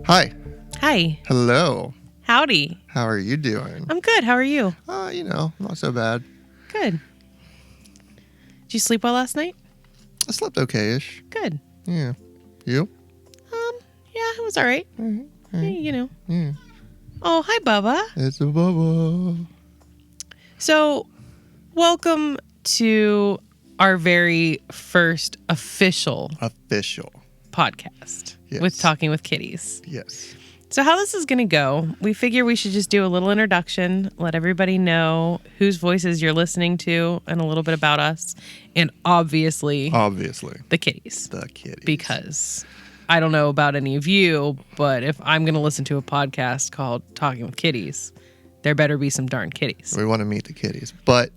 Hi. Hi. Hello. Howdy. How are you doing? I'm good. How are you? Not so bad. Good. Did you sleep well last night? I slept okay-ish. Good. Yeah. You? Yeah, it was all right. Mm-hmm. Yeah. Oh, hi, Bubba. It's a Bubba. So, welcome to our very first official podcast with Talking with Kitties. Yes. So how this is going to go, we figure we should just do a little introduction, let everybody know whose voices you're listening to and a little bit about us. And obviously, the kitties. The kitties. Because I don't know about any of you, but if I'm going to listen to a podcast called Talking with Kitties, there better be some darn kitties. We want to meet the kitties. But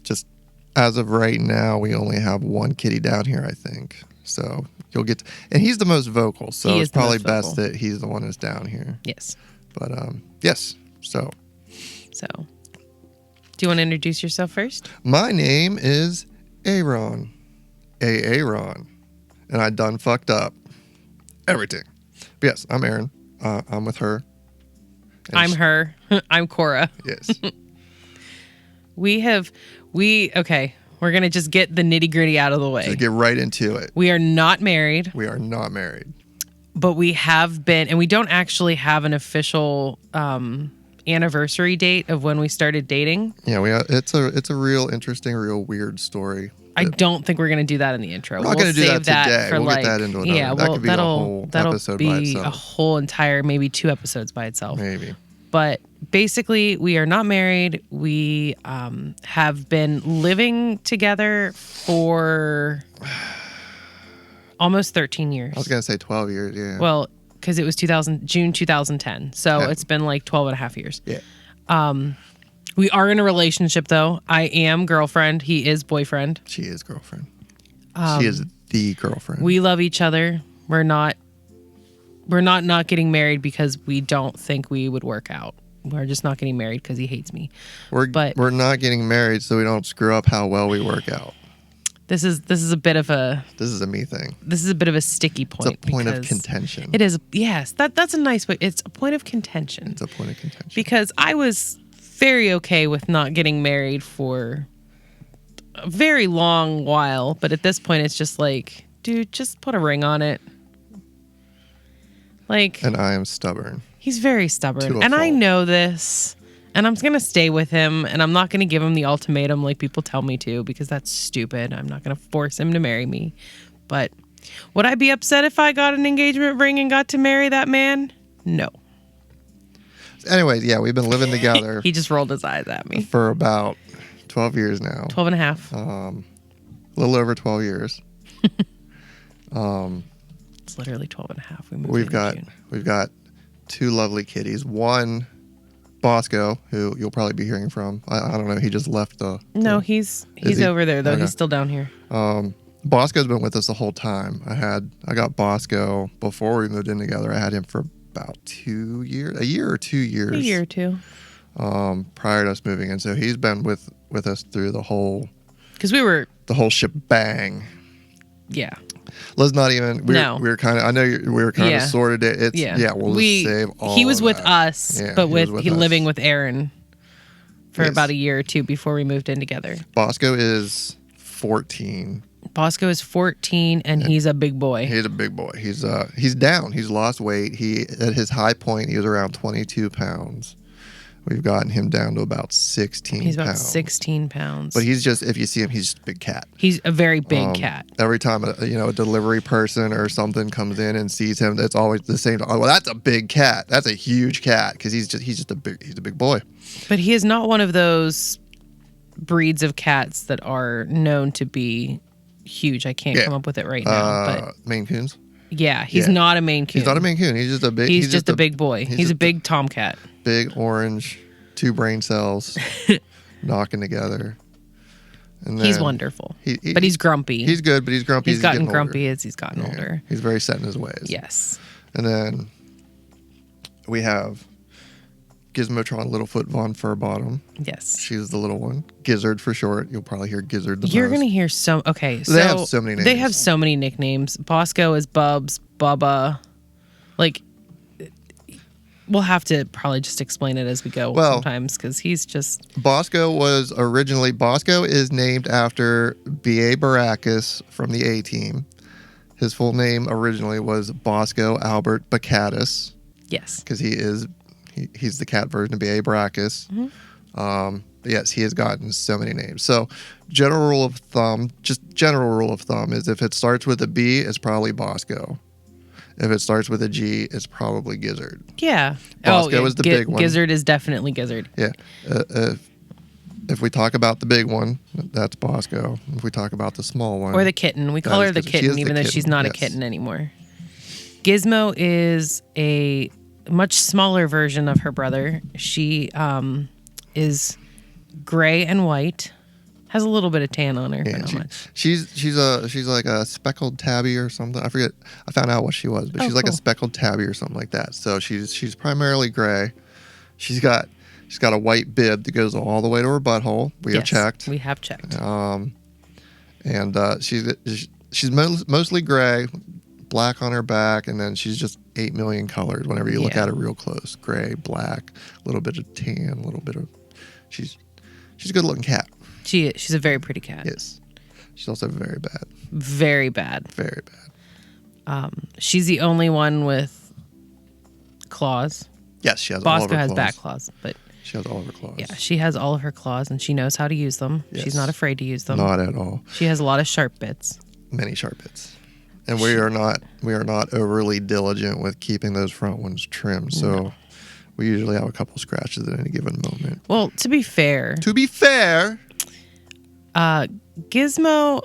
just as of right now, we only have one kitty down here, I think. So you'll get and he's the most vocal, so it's probably best that he's the one that's down here. Yes. But yes. So do you want to introduce yourself first? My name is Aaron. Aaron. And I done fucked up everything. But yes, I'm Aaron. I'm with her. I'm her. I'm Cora. Yes. Okay. We're going to just get the nitty gritty out of the way. Just get right into it. We are not married. But we have been, and we don't actually have an official anniversary date of when we started dating. Yeah, it's a real interesting, real weird story. I don't think we're going to do that in the intro. We're not going to do that today. For we'll get that into another. Yeah, that could be a whole episode by itself. A whole entire, maybe 2 episodes by itself. Maybe. But basically, we are not married. We have been living together for almost 13 years. I was going to say 12 years, yeah. Well, because it was June 2010. So it's been like 12 and a half years. Yeah. We are in a relationship, though. I am girlfriend. He is boyfriend. She is girlfriend. She is the girlfriend. We love each other. We're not getting married because we don't think we would work out. We're just not getting married because he hates me. We're not getting married so we don't screw up how well we work out. This is a bit of a... This is a me thing. This is a bit of a sticky point. It's a point of contention. It is. Yes, that's a nice way. It's a point of contention. It's a point of contention. Because I was very okay with not getting married for a very long while. But at this point, it's just like, dude, just put a ring on it. And I am stubborn. He's very stubborn. And I know this. And I'm going to stay with him. And I'm not going to give him the ultimatum like people tell me to, because that's stupid. I'm not going to force him to marry me. But would I be upset if I got an engagement ring and got to marry that man? No. Anyway, yeah, we've been living together. He just rolled his eyes at me. For about 12 years now. 12 and a half. A little over 12 years. It's literally 12 and a half. We've got 2 lovely kitties. One, Bosco, who you'll probably be hearing from. I don't know. He just left No, he's over there, though. Okay. He's still down here. Bosco's been with us the whole time. I got Bosco before we moved in together. I had him for about 2 years. A year or 2 years. A year or two. Prior to us moving in. So he's been with us through the whole... Because the whole shebang. Yeah. Let's not even. We were kind of. I know we were kind of sorted it. We'll just save all. He was of with that. us, but living with Aaron for about a year or 2 before we moved in together. Bosco is 14. Bosco is 14, and he's a big boy. He's a big boy. He's down. He's lost weight. At his high point, he was around 22 pounds. We've gotten him down to about 16 pounds. He's about 16 pounds. But he's just, if you see him, he's just a big cat. He's a very big cat. Every time a delivery person or something comes in and sees him, it's always the same. Oh, well, that's a big cat. That's a huge cat, because he's a big boy. But he is not one of those breeds of cats that are known to be huge. I can't come up with it right now. But Maine Coons? Yeah, he's not a Maine Coon. He's not a Maine Coon. He's just a big... He's just a big boy. He's a big tomcat. Big orange, 2 brain cells knocking together. And he's wonderful. But he's grumpy. He's good, but he's grumpy. He's gotten grumpy as he's gotten older. He's very set in his ways. Yes. And then we have Gizmotron Littlefoot Von Furbottom. Yes. She's the little one. Gizzard for short. You'll probably hear Gizzard the most. You're going to hear so... Okay, so... They have so many names. They have so many nicknames. Bosco is Bubs, Bubba. like, we'll have to probably just explain it as we go sometimes because he's just... Bosco is named after B.A. Baracus from the A-Team. His full name originally was Bosco Albert Baccatus. Yes. Because he's the cat version of B.A. Baracus. Mm-hmm. Yes, he has gotten so many names. So general rule of thumb is if it starts with a B, it's probably Bosco. If it starts with a G, it's probably Gizzard. Yeah. Bosco is the big one. Gizzard is definitely Gizzard. Yeah. If we talk about the big one, that's Bosco. If we talk about the small one... Or the kitten. We call her the kitten, even though she's not a kitten anymore. Gizmo is a much smaller version of her brother. She is gray and white. Has a little bit of tan on her, but not much. She's like a speckled tabby or something. I forget. I found out what she was, but she's like a speckled tabby or something like that. So she's primarily gray. She's got a white bib that goes all the way to her butthole. We have checked. We have checked. And she's mostly gray, black on her back, and then she's just 8 million colors whenever you look at her real close. Gray, black, a little bit of tan, a little bit of... She's a good looking cat. She's a very pretty cat. Yes. She's also very bad. Very bad. Very bad. She's the only one with claws. Yes, she has all of her claws. Bosco has back claws, but... She has all of her claws. Yeah, she has all of her claws, and she knows how to use them. Yes. She's not afraid to use them. Not at all. She has a lot of sharp bits. Many sharp bits. And we are not overly diligent with keeping those front ones trimmed, so we usually have a couple scratches at any given moment. Well, to be fair... Gizmo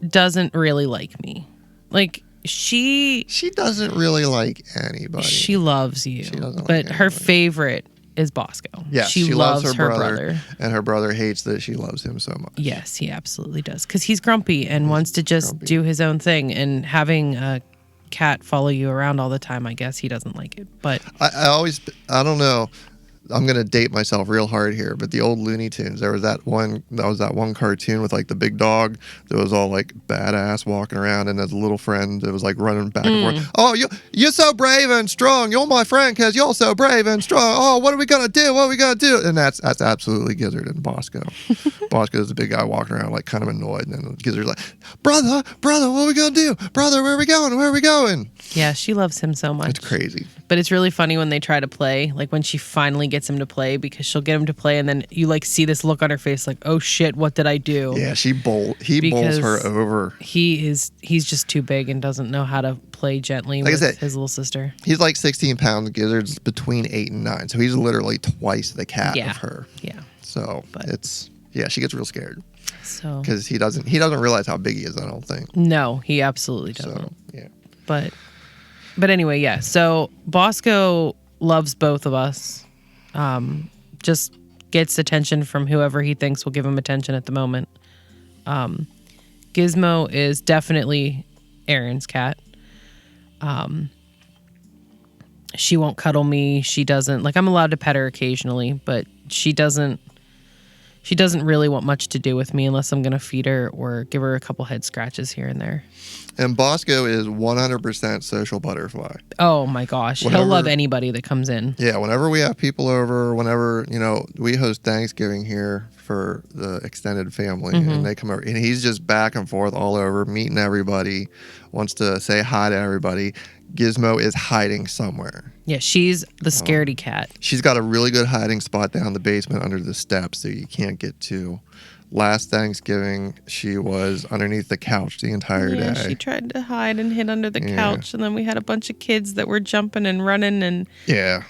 doesn't really like me. Like, she doesn't really like anybody. She loves you. She doesn't but her favorite is Bosco. Yes, she loves her brother. And her brother hates that she loves him so much. Yes, he absolutely does. Because he's grumpy and wants to just do his own thing. And having a cat follow you around all the time, I guess he doesn't like it. But I don't know. I'm gonna date myself real hard here, but the old Looney Tunes, there was that one cartoon with like the big dog that was all like badass walking around, and his little friend that was like running back and forth. Oh, you're so brave and strong. You're my friend because you're so brave and strong. Oh, what are we gonna do? What are we gonna do? And that's absolutely Gizzard and Bosco. Bosco is the big guy walking around like kind of annoyed, and then Gizzard's like, brother, what are we gonna do? Brother, where are we going? Where are we going? Yeah, she loves him so much. It's crazy. But it's really funny when they try to play, like when she finally gets him to play, because she'll get him to play and then you like see this look on her face like, oh shit, what did I do? Yeah, he bowls her over. He's just too big and doesn't know how to play gently with his little sister. He's like 16 pounds. Gizzard's between 8 and 9. So he's literally twice the cat of her. Yeah. So she gets real scared. So because he doesn't realize how big he is, I don't think. No, he absolutely doesn't. So, yeah. But anyway, yeah. So Bosco loves both of us. Just gets attention from whoever he thinks will give him attention at the moment. Gizmo is definitely Aaron's cat. She won't cuddle me. She doesn't I'm allowed to pet her occasionally, but she doesn't really want much to do with me unless I'm going to feed her or give her a couple head scratches here and there. And Bosco is 100% social butterfly. Oh my gosh. He'll love anybody that comes in. Yeah, whenever we have people over, whenever, we host Thanksgiving here for the extended family, and they come over, and he's just back and forth all over, meeting everybody, wants to say hi to everybody. Gizmo is hiding somewhere. Yeah, she's the scaredy cat. She's got a really good hiding spot down the basement under the steps that you can't get to. Last Thanksgiving, she was underneath the couch the entire day. She tried to hide and hid under the couch, and then we had a bunch of kids that were jumping and running and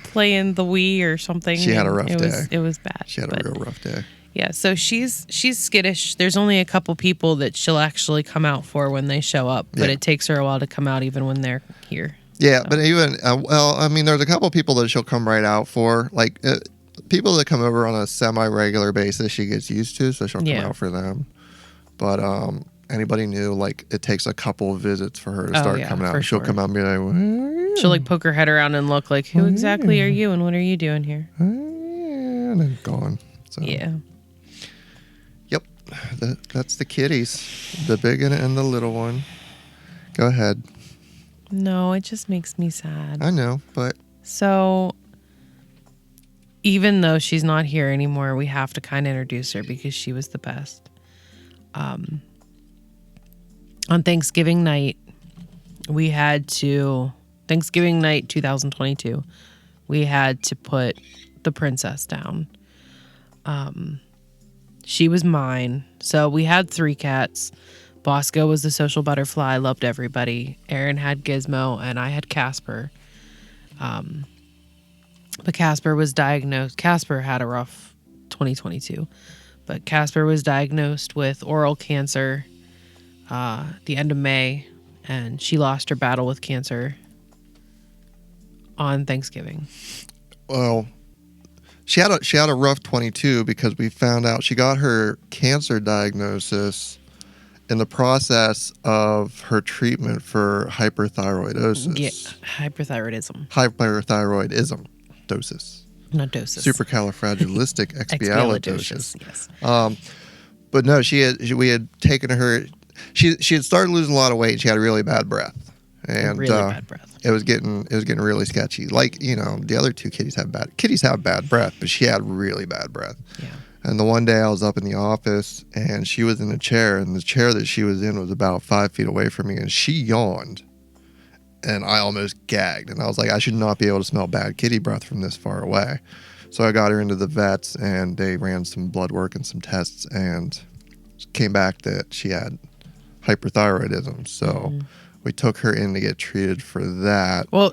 playing the Wii or something. She had a rough day. It was bad. She had a real rough day. Yeah, so she's skittish. There's only a couple people that she'll actually come out for when they show up, but it takes her a while to come out even when they're here. Yeah, but even, there's a couple people that she'll come right out for. Like, people that come over on a semi-regular basis, she gets used to, so she'll come out for them. But anybody new, like, it takes a couple of visits for her to start coming out. She'll come out and be like, where are you? She'll, poke her head around and look like, who exactly are you and what are you doing here? And then gone. So. Yeah. Yep. That's the kitties. The big and the little one. Go ahead. No, it just makes me sad. I know, but... So, even though she's not here anymore, we have to kind of introduce her because she was the best. On Thanksgiving night, Thanksgiving night 2022, we had to put the princess down. She was mine. So we had 3 cats. Bosco was the social butterfly, loved everybody. Aaron had Gizmo, and I had Casper. But Casper was diagnosed. Casper had a rough 2022. But Casper was diagnosed with oral cancer the end of May, and she lost her battle with cancer on Thanksgiving. Well, she had a rough 22 because we found out she got her cancer diagnosis in the process of her treatment for hyperthyroidosis. Yeah, hyperthyroidism. Hyperthyroidism. Dosis. Not dosis. Supercalifragilisticexpialidocious. Yes. But no, we had taken her. She had started losing a lot of weight. And she had a really bad breath, and really bad breath. It was getting really sketchy. Like, the other 2 kitties have bad breath, but she had really bad breath. Yeah. And the one day I was up in the office and she was in a chair, and the chair that she was in was about 5 feet away from me, and she yawned. And I almost gagged. And I was like, I should not be able to smell bad kitty breath from this far away. So I got her into the vets, and they ran some blood work and some tests, and came back that she had hyperthyroidism. So we took her in to get treated for that. Well,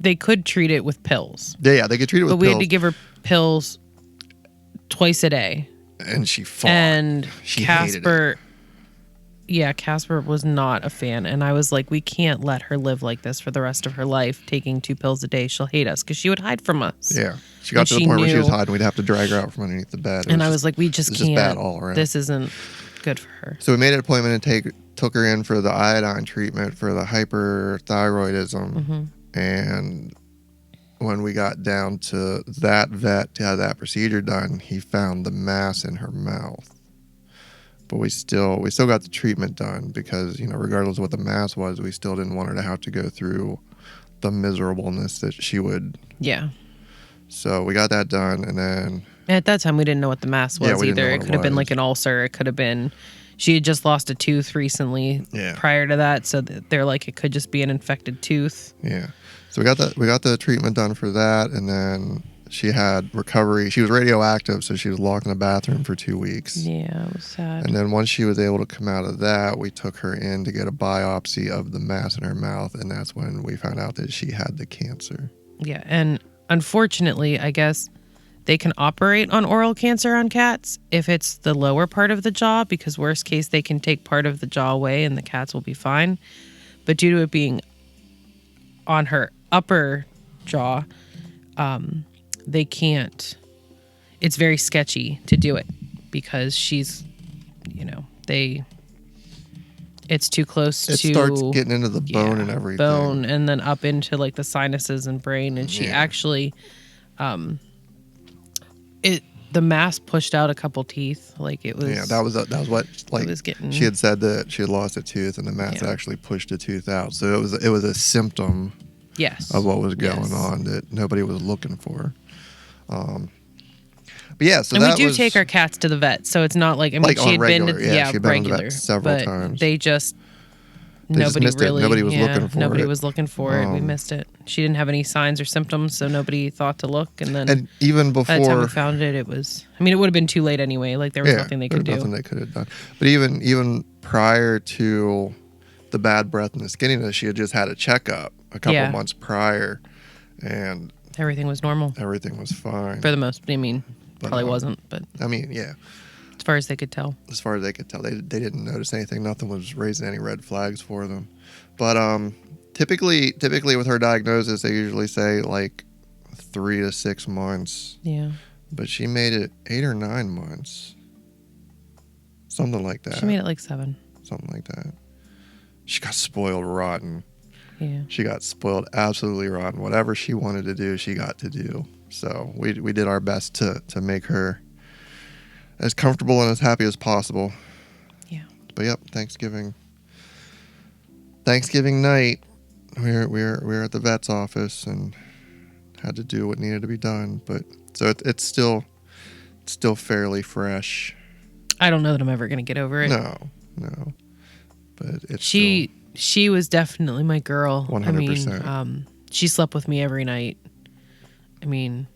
they could treat it with pills. Yeah, they could treat it with pills. But we had to give her pills twice a day. And she fought. And she Casper... hated it. Yeah, Casper was not a fan. And I was like, we can't let her live like this for the rest of her life, taking 2 pills a day. She'll hate us because she would hide from us. Yeah. She got to the point where she was hiding. We'd have to drag her out from underneath the bed. And I was like, we just can't. Just bad all around. This isn't good for her. So we made an appointment and took her in for the iodine treatment for the hyperthyroidism. And when we got down to that vet to have that procedure done, he found the mass in her mouth. But we still got the treatment done because, regardless of what the mass was, we still didn't want her to have to go through the miserableness that she would. Yeah. So we got that done, and then... At that time, we didn't know what the mass was either. It could have been like an ulcer. It could have been... She had just lost a tooth recently prior to that, so they're like, it could just be an infected tooth. Yeah. So we got the treatment done for that, and then... She had recovery. She was radioactive, so she was locked in the bathroom for 2 weeks. Yeah, it was sad. And then once she was able to come out of that, we took her in to get a biopsy of the mass in her mouth, and that's when we found out that she had the cancer. Yeah, and unfortunately, I guess they can operate on oral cancer on cats if it's the lower part of the jaw, because worst case, they can take part of the jaw away and the cats will be fine. But due to it being on her upper jaw, they can't. It's very sketchy to do it because she's, it's too close to. It starts getting into the bone and everything. Bone, and then up into like the sinuses and brain. And she actually, the mass pushed out a couple teeth. Like it was. Yeah, that was what like she had said that she had lost a tooth, and the mass actually pushed a tooth out. So it was a symptom. Yes. Of what was going on that nobody was looking for. But yeah, so and we do take our cats to the vet, so it's not like, she had been to the vet several times. They just nobody was looking for it. Nobody was looking for it. We missed it. She didn't have any signs or symptoms, so nobody thought to look. And then even before by the time we found it, it was. I mean, it would have been too late anyway. Like there was nothing they could do. Nothing they could have done. But even prior to the bad breath and the skinniness, she had just had a checkup a couple months prior, and everything was normal. Everything was fine for the most. I mean, probably wasn't, but I mean, yeah. As far as they could tell. As far as they could tell, they didn't notice anything. Nothing was raising any red flags for them. But typically with her diagnosis, they usually say like 3 to 6 months. Yeah. But she made it 8 or 9 months, something like that. She made it like 7. Something like that. She got spoiled rotten. Yeah. She got spoiled absolutely rotten. Whatever she wanted to do, she got to do. So we did our best to make her as comfortable and as happy as possible. Yeah. But yep, Thanksgiving night, we were at the vet's office and had to do what needed to be done. But so it's still fairly fresh. I don't know that I'm ever going to get over it. No. But it's she was definitely my girl. 100%. I mean, she slept with me every night. I mean,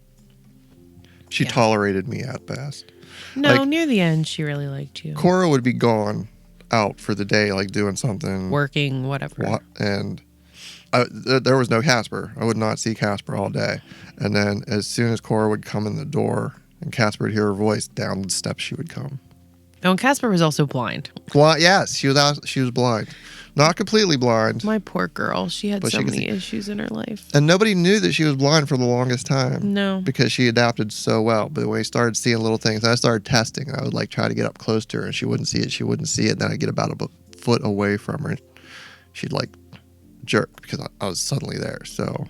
she tolerated me at best. No, like, near the end, she really liked you. Cora would be gone out for the day, like doing something, working, whatever. And there was no Casper. I would not see Casper all day. And then as soon as Cora would come in the door and Casper would hear her voice, down the steps she would come. Oh, and Casper was also blind. Yes, she was blind. Not completely blind. My poor girl. She had so many issues in her life. And nobody knew that she was blind for the longest time. No. Because she adapted so well. But when we started seeing little things, I started testing. I would like try to get up close to her and she wouldn't see it. Then I'd get about a foot away from her and she'd like jerk because I was suddenly there. So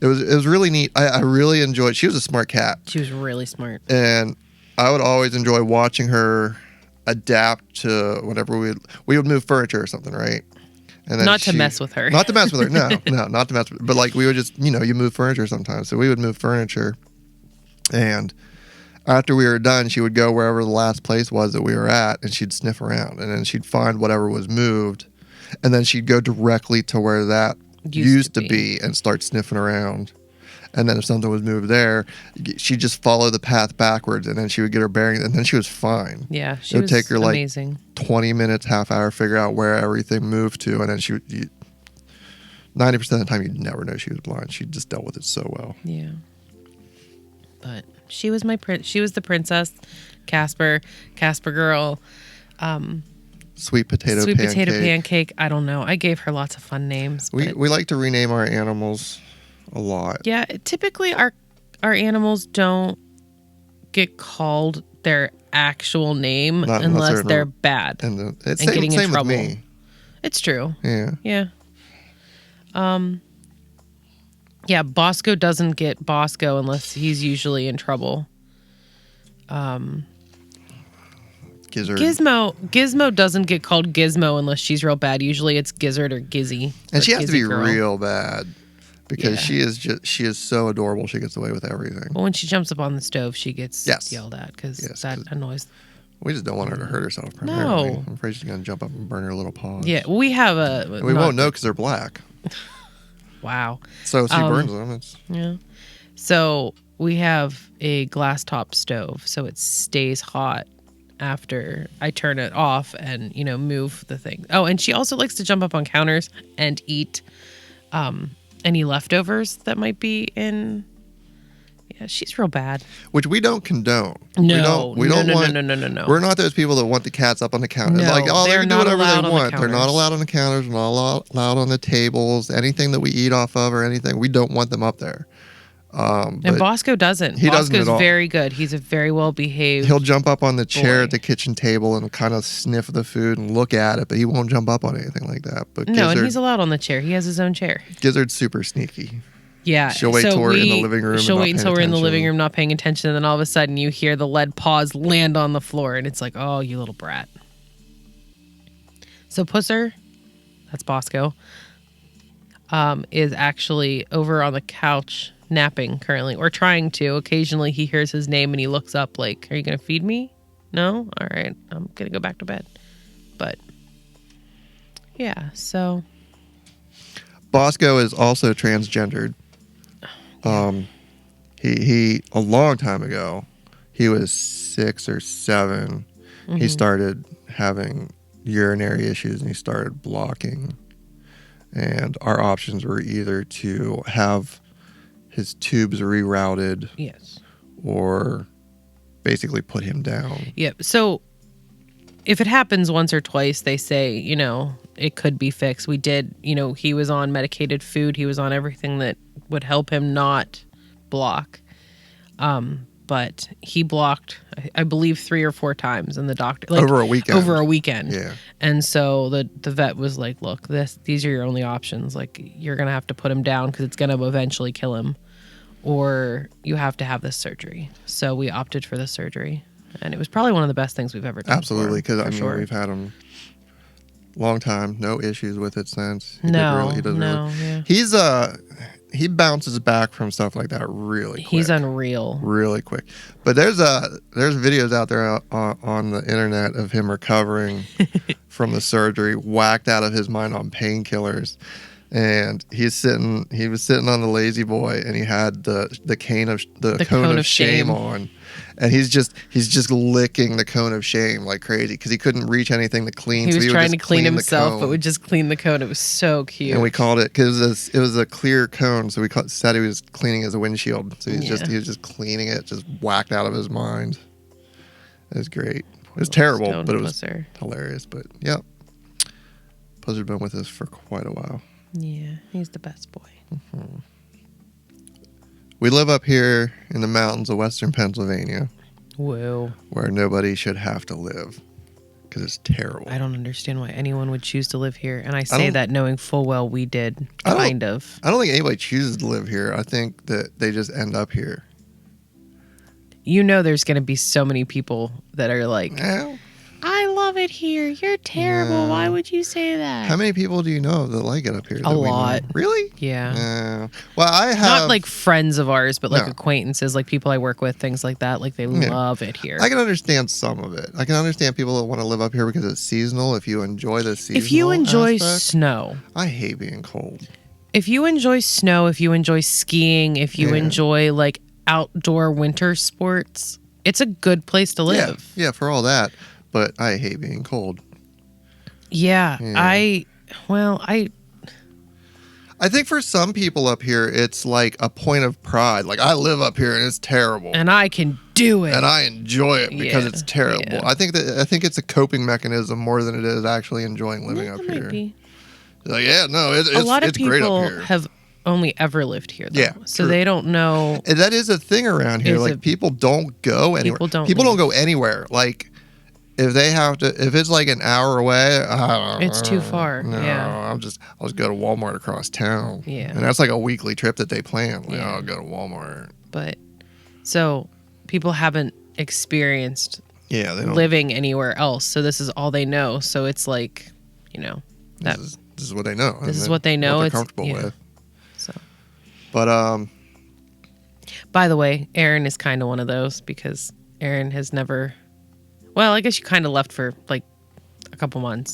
it was really neat. I really enjoyed. She was a smart cat. She was really smart. And I would always enjoy watching her adapt to whenever we would move furniture or something, right? And then not to mess with her. Not to mess with her. No, not to mess with her. But like we would just, you move furniture sometimes. So we would move furniture. And after we were done, she would go wherever the last place was that we were at and she'd sniff around. And then she'd find whatever was moved. And then she'd go directly to where that used to be and start sniffing around. And then if something was moved there, she'd just follow the path backwards, and then she would get her bearings, and then she was fine. Yeah, it would take her amazing. Like 20 minutes, half hour, figure out where everything moved to, and then 90% of the time you'd never know she was blind. She just dealt with it so well. Yeah. But she was she was the princess, Casper girl. Sweet potato pancake. I don't know. I gave her lots of fun names. We like to rename our animals a lot. Yeah, typically our animals don't get called their actual name unless they're bad and getting in trouble. With me. It's true. Yeah. Yeah. Yeah, Bosco doesn't get Bosco unless he's usually in trouble. Gizmo doesn't get called Gizmo unless she's real bad. Usually it's Gizzard or Gizzy. And she has to be real bad. Because she is so adorable, she gets away with everything. Well, when she jumps up on the stove, she gets yelled at because that annoys. We just don't want her to hurt herself. Primarily. No, I'm afraid she's gonna jump up and burn her little paws. Yeah, we have a. We won't know because they're black. Wow. So if she burns them, So we have a glass top stove, so it stays hot after I turn it off and move the thing. Oh, and she also likes to jump up on counters and eat. Any leftovers that might be in. Yeah, she's real bad. Which we don't condone. No. We don't want. No. We're not those people that want the cats up on the counter. No, like, they can do whatever they want. They're not allowed on the counters. They're not allowed on the tables. Anything that we eat off of or anything, we don't want them up there. And Bosco doesn't. Bosco's very good. He's a very well behaved. He'll jump up on the chair at the kitchen table and kind of sniff the food and look at it, but he won't jump up on anything like that. But and he's allowed on the chair. He has his own chair. Gizzard's super sneaky. Yeah, she'll wait until we're in the living room. She'll wait until we're in the living room, not paying attention, and then all of a sudden you hear the lead paws land on the floor, and it's like, oh, you little brat. So Pusser, that's Bosco, is actually over on the couch napping currently, or trying to. Occasionally he hears his name and he looks up like, are you gonna feed me? No? All right, I'm gonna go back to bed. But yeah, so Bosco is also transgendered. He a long time ago, he was 6 or 7. He started having urinary issues and he started blocking, and our options were either to have his tubes rerouted, or basically put him down. Yep. So if it happens once or twice, they say, it could be fixed. We did, he was on medicated food. He was on everything that would help him not block. But he blocked, I believe, 3 or 4 times, and the doctor over a weekend. Yeah. And so the vet was like, "Look, these are your only options. Like, you're gonna have to put him down because it's gonna eventually kill him, or you have to have this surgery." So we opted for the surgery, and it was probably one of the best things we've ever done. Absolutely, because we've had him long time. No issues with it since. He does really. Yeah. He bounces back from stuff like that really quick. He's unreal. Really quick. But there's videos out there on the internet of him recovering from the surgery, whacked out of his mind on painkillers. And he was sitting on the lazy boy, and he had the cone of shame on, and he's just licking the cone of shame like crazy because he couldn't reach anything to clean. He was trying to clean himself, but would just clean the cone. It was so cute. And we called it because it was a clear cone, so we said he was cleaning his windshield. So he was just cleaning it, just whacked out of his mind. It was great. It was terrible, but it was hilarious. But yeah, Buzzard's been with us for quite a while. Yeah, he's the best boy. Mm-hmm. We live up here in the mountains of western Pennsylvania. Whoa. Where nobody should have to live because it's terrible. I don't understand why anyone would choose to live here. And I say that knowing full well we did, kind of. I don't think anybody chooses to live here. I think that they just end up here. You know there's going to be so many people that are like... I love it here. You're terrible. Why would you say that? How many people do you know that like it up here? A lot. Really? Yeah. Well, I have... Not like friends of ours, but like acquaintances, like people I work with, things like that. Like they love it here. I can understand some of it. I can understand people that want to live up here because it's seasonal. If you enjoy the seasonal If you enjoy aspect. snow. I hate being cold. If you enjoy snow, if you enjoy skiing, if you enjoy like outdoor winter sports, it's a good place to live. Yeah, for all that. But I hate being cold. Yeah. I think for some people up here, it's like a point of pride. Like, I live up here and it's terrible. And I can do it. And I enjoy it because it's terrible. Yeah. I think it's a coping mechanism more than it is actually enjoying living up here. Might be. Like, it's a lot of great up here. People have only ever lived here, though. Yeah, so they don't know. And that is a thing around here. Like, people don't go anywhere. People don't go anywhere. Like, if it's like an hour away, it's too far. No, I'll just go to Walmart across town. Yeah. And that's like a weekly trip that they plan. Like, I'll go to Walmart. But so people haven't experienced they don't living anywhere else. So this is all they know. So it's like, this is what they know. This is what they know. What they're comfortable with. So. But by the way, Aaron is kind of one of those because Aaron has never. Well, I guess you kind of left for like a couple months.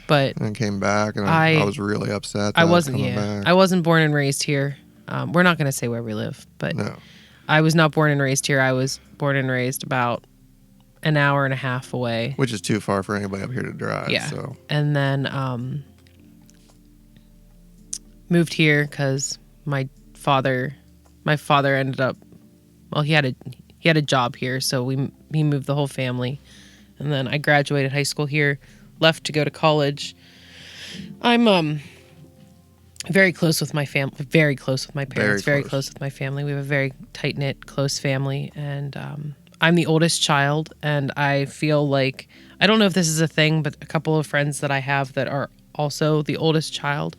But and came back, and I was really upset. That I wasn't. Back. I wasn't born and raised here. We're not going to say where we live, but no. I was not born and raised here. I was born and raised about an hour and a half away, which is too far for anybody up here to drive. Yeah. So. And then moved here because my father ended up. Well, he had a job here, so he moved the whole family. And then I graduated high school here, left to go to college. I'm very close with my family, very close with my parents, very close with my family. We have a very tight-knit, close family, and I'm the oldest child, and I feel like, I don't know if this is a thing, but a couple of friends that I have that are also the oldest child,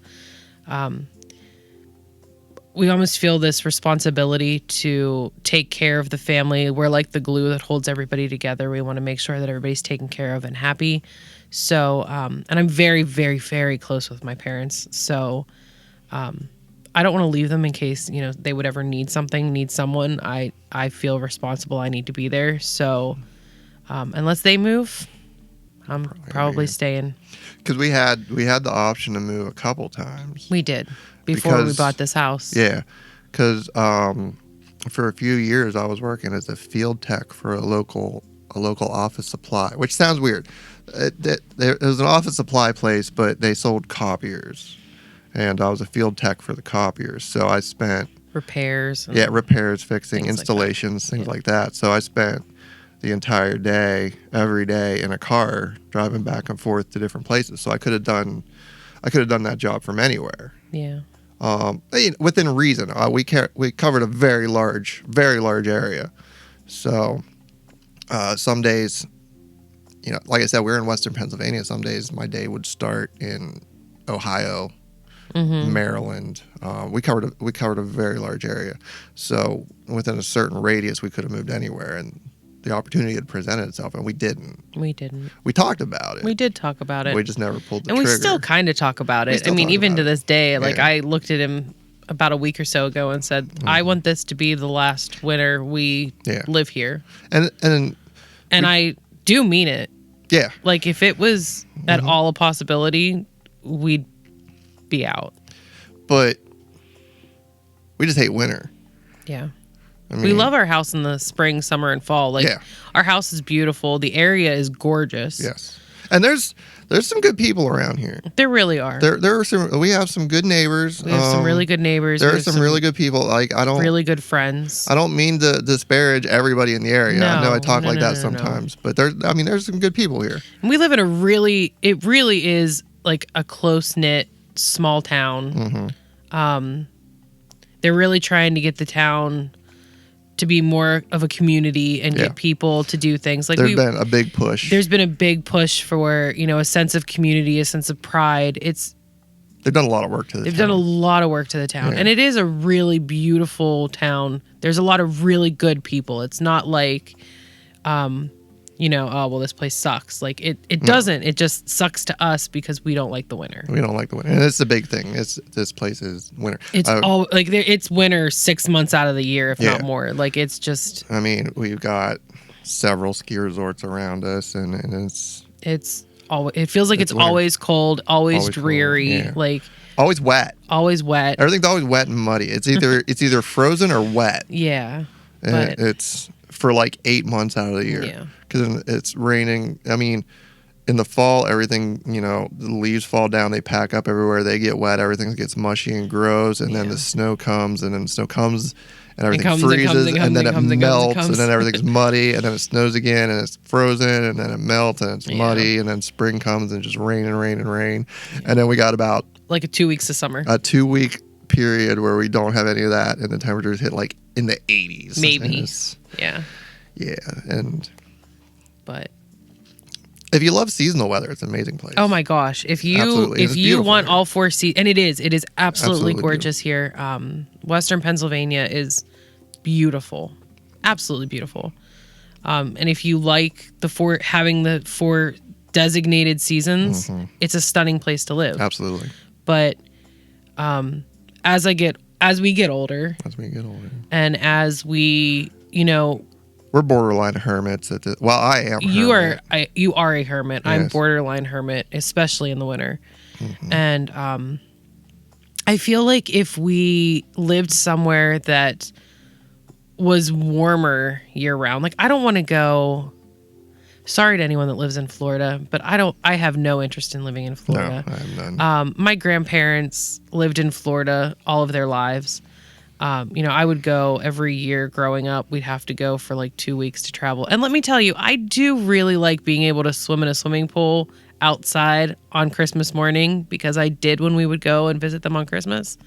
we almost feel this responsibility to take care of the family. We're like the glue that holds everybody together. We want to make sure that everybody's taken care of and happy. So, and I'm very, very, very close with my parents. So, I don't want to leave them in case, they would ever need someone. I feel responsible. I need to be there. So, unless they move, I'm probably staying. Because we had the option to move a couple times. We did. Before we bought this house. Yeah, because for a few years I was working as a field tech for a local office supply, which sounds weird. There was an office supply place, but they sold copiers, and I was a field tech for the copiers. So I spent repairs, fixing, installations, things like that. So I spent the entire day, every day, in a car driving back and forth to different places. So I could have done that job from anywhere. Yeah. Within reason. We covered a very large area. So some days, like I said, we're in western Pennsylvania. Some days my day would start in Ohio, Maryland. We covered a very large area. So within a certain radius, we could have moved anywhere. And the opportunity had presented itself, and we didn't. We didn't. We talked about it. We did talk about it. We just never pulled the trigger. And we still kind of talk about it. I mean, even to this day, like I looked at him about a week or so ago and said, I want this to be the last winter we live here. And I do mean it. Yeah. Like if it was at all a possibility, we'd be out. But we just hate winter. Yeah. I mean, we love our house in the spring, summer, and fall. Like our house is beautiful. The area is gorgeous. Yes. And there's some good people around here. There really are. There are some. We have some good neighbors. We have some really good neighbors. There are some really good people. Like really good friends. I don't mean to disparage everybody in the area. I know I talk like that sometimes, but there's some good people here. And we live in it really is like a close knit small town. They're really trying to get the town to be more of a community and get people to do things. Like there's been a big push. There's been a big push for, a sense of community, a sense of pride. They've done a lot of work to the town. They've done a lot of work to the town. And it is a really beautiful town. There's a lot of really good people. It's not like, oh, well, this place sucks. Like it doesn't. It just sucks to us because we don't like the winter. We don't like the winter. And it's the big thing. This place is winter. It's it's winter 6 months out of the year, if not more. Like it's just. I mean, we've got several ski resorts around us, and it's always. It feels like it's always cold, always dreary, like always wet. Always wet. Everything's always wet and muddy. It's either frozen or wet. Yeah. And it's for like 8 months out of the year. Yeah. Because it's raining. I mean, in the fall, everything, the leaves fall down. They pack up everywhere. They get wet. Everything gets mushy and gross. And then the snow comes. And then the snow comes. And everything freezes. And then it melts. And then everything's muddy. And then it snows again. And it's frozen. And then it melts. And it's muddy. And then spring comes and just rain and rain and rain. And then we got about... like 2 weeks of summer. A 2-week period where we don't have any of that. And the temperatures hit like in the 80s. Maybe. Yeah. Yeah. But if you love seasonal weather, it's an amazing place. Oh my gosh! If you want all 4 seasons, and it is absolutely gorgeous beautiful. here. Western Pennsylvania is beautiful, absolutely beautiful. And if you like having the 4 designated seasons, it's a stunning place to live. Absolutely. But as we get older, and as we we're borderline hermits. I am. You are a hermit. Yes. I'm borderline hermit, especially in the winter. And I feel like if we lived somewhere that was warmer year round, like I don't want to go. Sorry to anyone that lives in Florida, but I have no interest in living in Florida. No, I have none. My grandparents lived in Florida all of their lives. I would go every year growing up. We'd have to go for like 2 weeks to travel. And let me tell you, I do really like being able to swim in a swimming pool outside on Christmas morning, because I did when we would go and visit them on Christmas.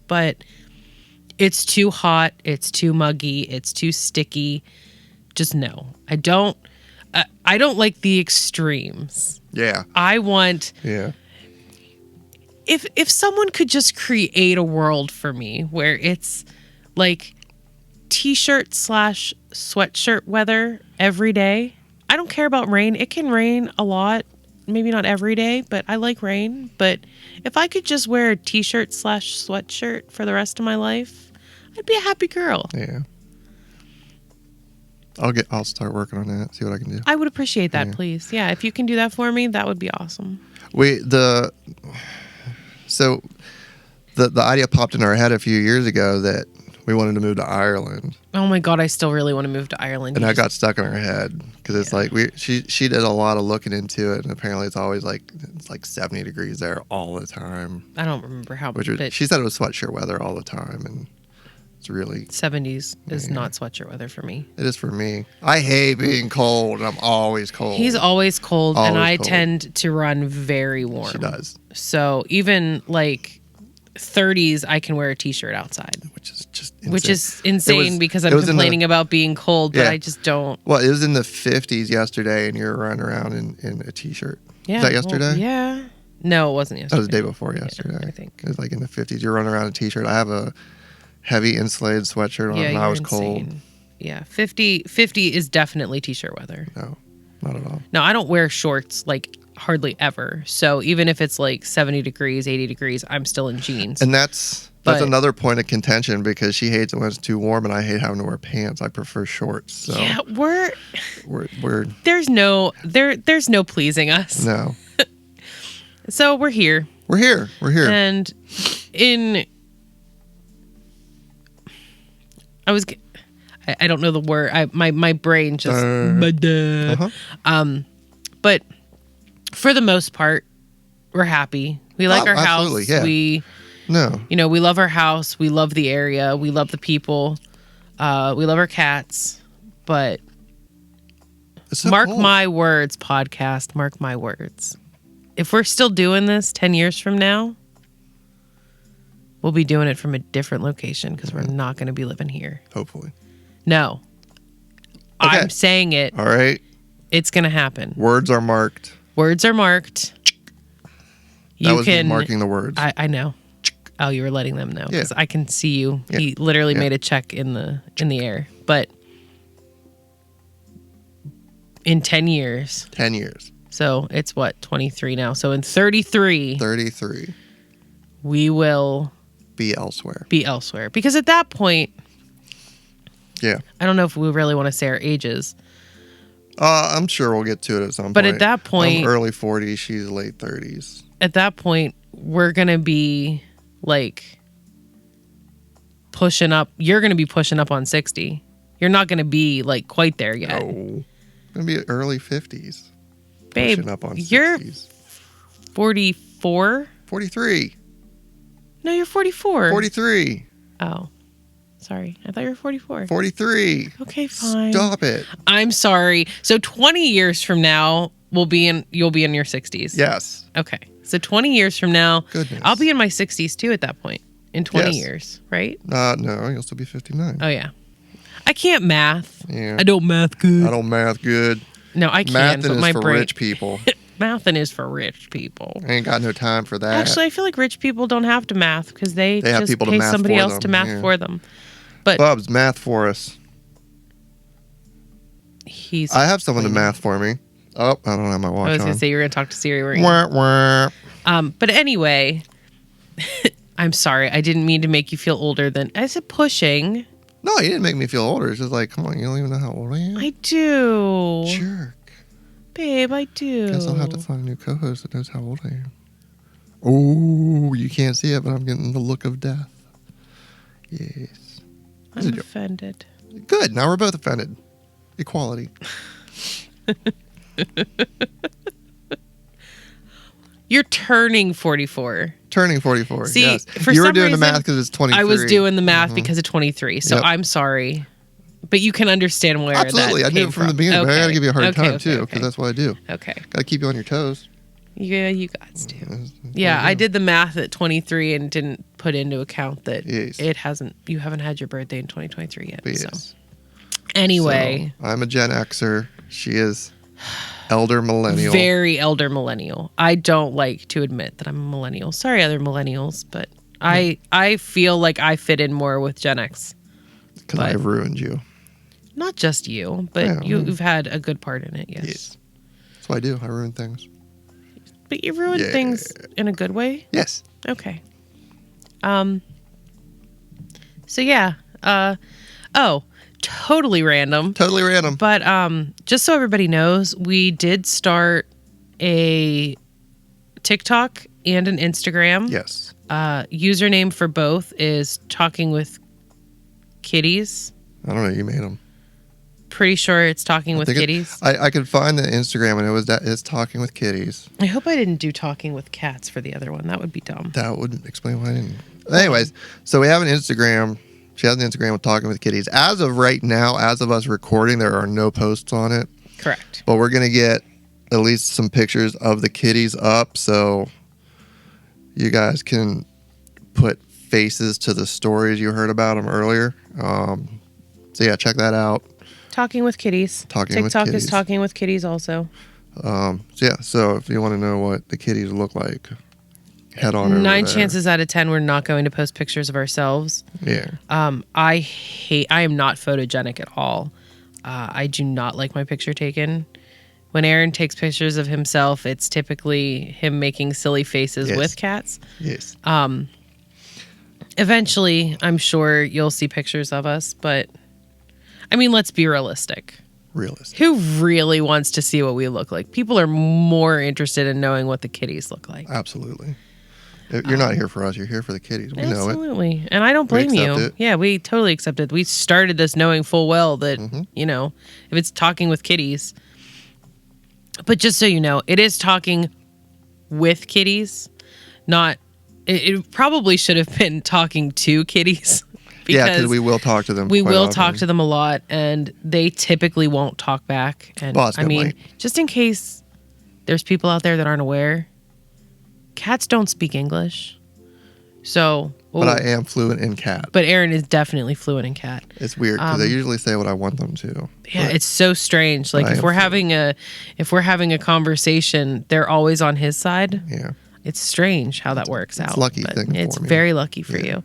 But it's too hot. It's too muggy. It's too sticky. Just no. I don't like the extremes. Yeah. I want... Yeah. If someone could just create a world for me where it's like t-shirt / sweatshirt weather every day. I don't care about rain. It can rain a lot, maybe not every day, but I like rain. But if I could just wear a t-shirt / sweatshirt for the rest of my life, I'd be a happy girl. Yeah. I'll start working on that, see what I can do. I would appreciate that, please. Yeah, if you can do that for me, that would be awesome. So the idea popped in our head a few years ago that we wanted to move to Ireland. Oh my God, I still really want to move to Ireland. And I got stuck in our head because it's like she did a lot of looking into it, and apparently it's always like 70 degrees there all the time. I don't remember how much. She said it was sweatshirt weather all the time, and it's really 70s is not sweatshirt weather for me. It is for me. I hate being cold, and I'm always cold. He's always cold, and I tend to run very warm. She does. So even like 30s, I can wear a t-shirt outside, which is just insane. Which is insane because I'm complaining about being cold, but I just don't. Well, it was in the 50s yesterday, and you're running around in a t-shirt. Yeah, was that yesterday? Well, yeah. No, it wasn't yesterday. That was the day before yesterday. Yeah, I think it was like in the 50s. You're running around in a t-shirt. I have a heavy insulated sweatshirt on, and I was cold. Yeah, 50 is definitely t-shirt weather. No, not at all. No, I don't wear shorts like hardly ever. So even if it's like 70 degrees, 80 degrees, I'm still in jeans. And that's another point of contention because she hates it when it's too warm and I hate having to wear pants. I prefer shorts. So yeah, we're there's no pleasing us. No. So we're here. We're here. And I don't know the word. My brain just but for the most part, we're happy. We like our house. Yeah. We love our house. We love the area. We love the people. We love our cats. But so mark cool. my words, podcast. Mark my words. If we're still doing this 10 years from now, we'll be doing it from a different location because we're not going to be living here. Hopefully. No. Okay. I'm saying it. All right. It's going to happen. Words are marked. Words are marked. That was me marking the words. I know. Oh, you were letting them know because I can see you. Yeah. He literally made a check in the air. But in 10 years. 10 years. So it's what, 23 now. So in 33. We will be elsewhere. Because at that point. Yeah. I don't know if we really want to say our ages. I'm sure we'll get to it at some point. But at that point. I'm early 40s. She's late 30s. At that point, we're going to be like pushing up. You're going to be pushing up on 60. You're not going to be like quite there yet. No. Going to be early 50s. Babe, pushing up on 60s. You're 44? 43. No, you're 44. 43. Oh. Sorry. I thought you were 44. 43. Okay, fine. Stop it. I'm sorry. So 20 years from now, you'll be in your 60s. Yes. Okay. So 20 years from now, goodness, I'll be in my 60s too at that point. In 20 years, right? No, you'll still be 59. Oh, yeah. I can't math. Yeah. I don't math good. I don't math good. No, I can, Mathing but my is for brain... rich people. Mathing is for rich people. I ain't got no time for that. Actually, I feel like rich people don't have to math because they just have pay somebody else to math for them. But Bub's math for us. I have someone to math for me. Oh, I don't have my watch on. I was going to say you were going to talk to Siri, weren't you? Wah, wah. But anyway, I'm sorry. I didn't mean to make you feel older than... I said pushing. No, you didn't make me feel older. It's just like, come on, you don't even know how old I am. I do. Jerk. Babe, I do. Guess I'll have to find a new co-host that knows how old I am. Oh, you can't see it, but I'm getting the look of death. Yes. I'm offended. Good. Now we're both offended. Equality. You're turning 44. Turning 44. See, yes. for you were some doing reason, the math because it's 23. I was doing the math because of 23. So I'm sorry. But you can understand where Absolutely. that I knew it from the beginning. Okay. But I got to give you a hard time, too, because that's what I do. Okay. Got to keep you on your toes. Yeah, you guys do. Yeah, I did the math at 23 and didn't put into account that you haven't had your birthday in 2023 yet. Yes. So. Anyway. So, I'm a Gen Xer. She is elder millennial. Very elder millennial. I don't like to admit that I'm a millennial. Sorry, other millennials, but I feel like I fit in more with Gen X. Because I've ruined you. Not just you, but you've had a good part in it, yes. That's what I do. I ruin things. But you ruin things in a good way? Yes. Okay. So yeah. Totally random. Totally random. But just so everybody knows, we did start a TikTok and an Instagram. Yes. Username for both is Talking with Kitties. I don't know. You made them. Pretty sure it's Talking with Kitties. I could find the Instagram and it's Talking with Kitties. I hope I didn't do Talking with Cats for the other one. That would be dumb. That would explain why I didn't. Anyways, so we have an Instagram. She has an Instagram with Talking with Kitties. As of right now, as of us recording, there are no posts on it. Correct. But we're going to get at least some pictures of the kitties up so you guys can put faces to the stories you heard about them earlier. So yeah, check that out. Talking with Kitties. TikTok is Talking with Kitties also. So if you want to know what the kitties look like, head on over 9 there. chances out of 10 we're not going to post pictures of ourselves. Yeah. I am not photogenic at all. I do not like my picture taken. When Aaron takes pictures of himself, it's typically him making silly faces with cats. Yes. Eventually, I'm sure you'll see pictures of us, but I mean, let's be realistic. Who really wants to see what we look like? People are more interested in knowing what the kitties look like. Absolutely. You're not here for us. You're here for the kitties. We know it. Absolutely. And I don't blame you. It. Yeah, we totally accept it. We started this knowing full well that, if it's talking with kitties. But just so you know, it is talking with kitties, not... It probably should have been talking to kitties. Because we will talk to them. We will talk to them a lot, and they typically won't talk back. And just in case there's people out there that aren't aware, cats don't speak English. So, but I am fluent in cat. But Aaron is definitely fluent in cat. It's weird because they usually say what I want them to. Yeah, it's so strange. Like if we're having a conversation, they're always on his side. Yeah, it's strange how that works out. It's lucky thing. It's very lucky for you.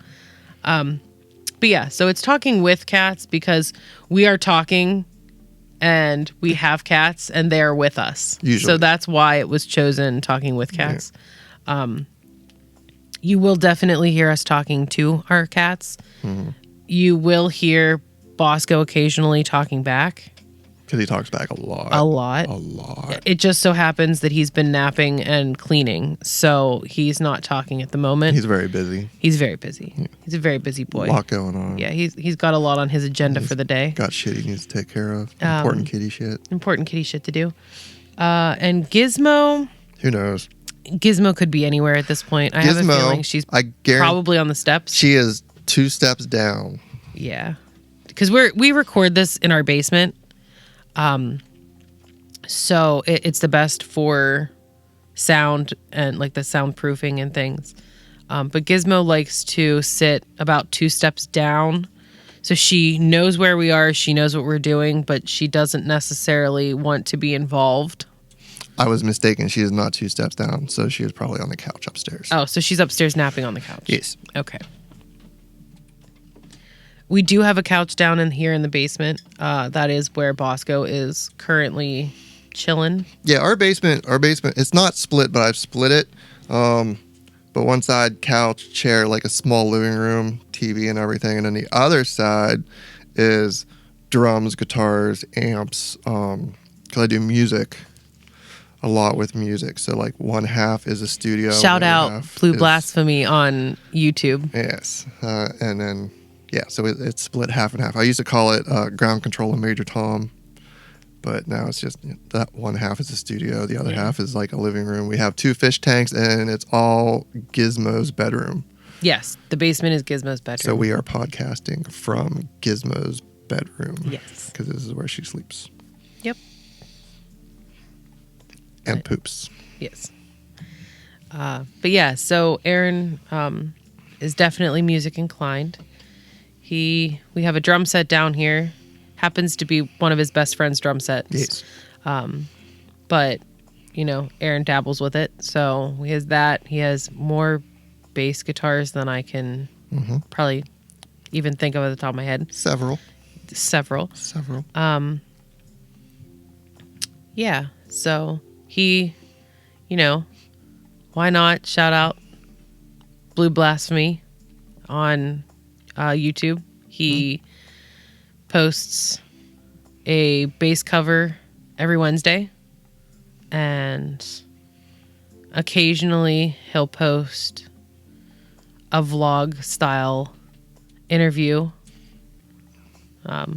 But yeah, so it's talking with cats because we are talking and we have cats and they're with us. Usually. So that's why it was chosen, talking with cats. Yeah. You will definitely hear us talking to our cats. Mm-hmm. You will hear Bosco occasionally talking back. Because he talks back a lot. A lot. It just so happens that he's been napping and cleaning, so he's not talking at the moment. He's very busy. He's very busy. Yeah. He's a very busy boy. A lot going on. Yeah, he's got a lot on his agenda for the day. Got shit he needs to take care of. Important kitty shit. Important kitty shit to do. And Gizmo... Who knows? Gizmo could be anywhere at this point. I have a feeling she's probably on the steps. She is 2 steps down. Yeah. Because we record this in our basement. So it's the best for sound and like the soundproofing and things. But Gizmo likes to sit about 2 steps down. So she knows where we are. She knows what we're doing, but she doesn't necessarily want to be involved. I was mistaken. She is not 2 steps down. So she is probably on the couch upstairs. Oh, so she's upstairs napping on the couch. Yes. Okay. We do have a couch down in here in the basement. That is where Bosco is currently chilling. Yeah, our basement, it's not split, but I've split it. But one side, couch, chair, like a small living room, TV and everything. And then the other side is drums, guitars, amps. Because I do music, a lot with music. So like one half is a studio. Shout out Blue Blasphemy on YouTube. Yes. And then... Yeah, so it's split half and half. I used to call it ground control and Major Tom, but now it's just that one half is a studio. The other half is like a living room. We have 2 fish tanks, and it's all Gizmo's bedroom. Yes, the basement is Gizmo's bedroom. So we are podcasting from Gizmo's bedroom. Yes. Because this is where she sleeps. Yep. And poops. Yes. But yeah, so Aaron is definitely music inclined. We have a drum set down here. Happens to be one of his best friend's drum sets. Yes. But, Aaron dabbles with it. So he has that. He has more bass guitars than I can probably even think of at the top of my head. Several. Yeah. So he, why not shout out Blue Blasphemy on YouTube. He posts a bass cover every Wednesday, and occasionally he'll post a vlog style interview. I